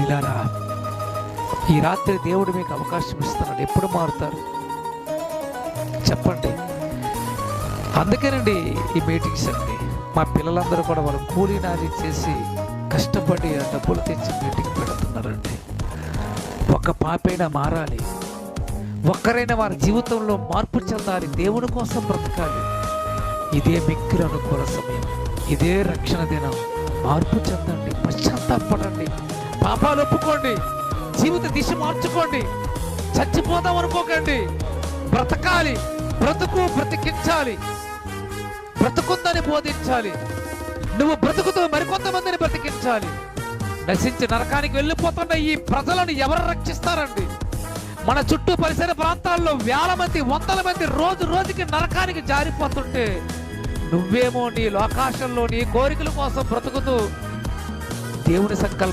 ప్రియులారా, ఈ రాత్రి దేవుడు మీకు అవకాశం ఇస్తున్నాడు. ఎప్పుడు మారుతారు చెప్పండి? అందుకేనండి ఈ మీటింగ్స్ అండి. మా పిల్లలందరూ కూడా వాళ్ళు కూలీ నాలి చేసి కష్టపడి డబ్బులు తెచ్చి మీటింగ్ పెడుతున్నారండి. ఒక్క పాపైనా మారాలి, ఒక్కరైనా వారి జీవితంలో మార్పు చెందాలి, దేవుని కోసం బ్రతకాలి. ఇదే మిక్కిలి అనుకూల సమయం, ఇదే రక్షణ దినం. మార్పు చెందండి, పశ్చాత్తాపడండి, పాపాలు ఒప్పుకోండి, జీవిత దిశ మార్చుకోండి. చచ్చిపోదాం అనుకోకండి, బ్రతకాలి. బ్రతికించాలి, బ్రతుకుందని బోధించాలి. నువ్వు బ్రతుకుతూ మరికొంతమందిని బ్రతికించాలి. నశించి నరకానికి వెళ్ళిపోతున్న ఈ ప్రజలను ఎవరు రక్షిస్తారండి? మన చుట్టూ పరిసర ప్రాంతాల్లో వేల మంది, వందల మంది రోజు రోజుకి నరకానికి జారిపోతుంటే నువ్వేమో నీ లోకాశంలో నీ కోరికల కోసం బ్రతుకుతూ దేవుని సంకల్పం